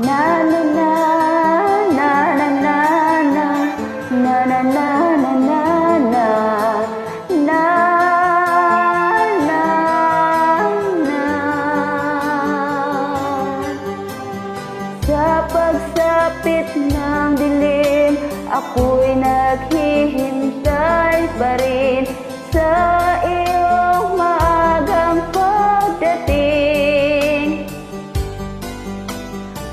Na na na na na na na na na na na na na na na na. Sa pagsapit ng dilim, ako'y naghihintay pa rin sa iyong maagang pagdating.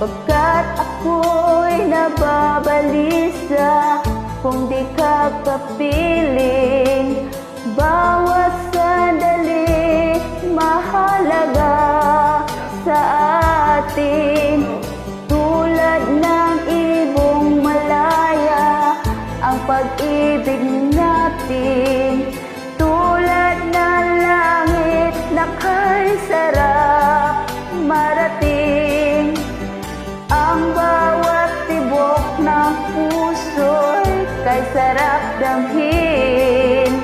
Pagkat ako'y nababalisa kung di ka kapiling. Bawat sandali mahalaga sa atin. Tulad ng ibong malaya ang pag-ibig natin. Tulad ng langit na kay sarap marating. Ang bawat tibok ng puso'y kay sarap damhin.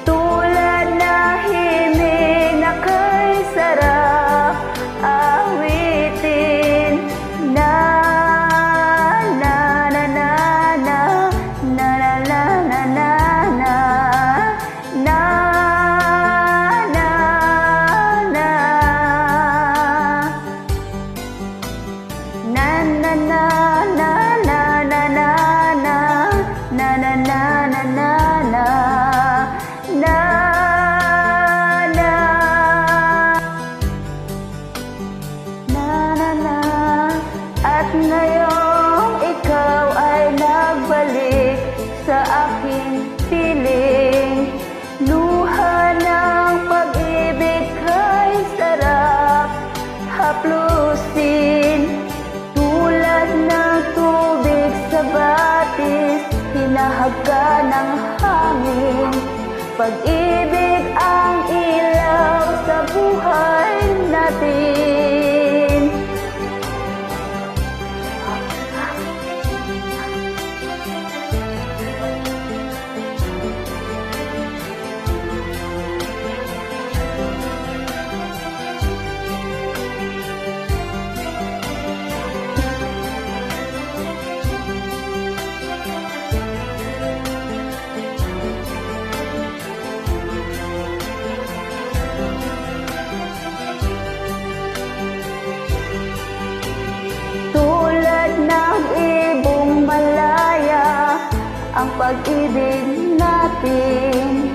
Tulad na himig na kay sarap awitin. Na na na na na na na na na na na na na na. Na na na na na na na na na na na na na na na na na na. At ngayong ikaw ay nagbalik sa aking piling. Luha ng pag-ibig kay sarap haplusin. Tulad ng tubig sa batis, hinahagka ng hangin. Pag-ibig ang ilaw sa buhay natin. Ng ibong malaya ang pag-ibig natin.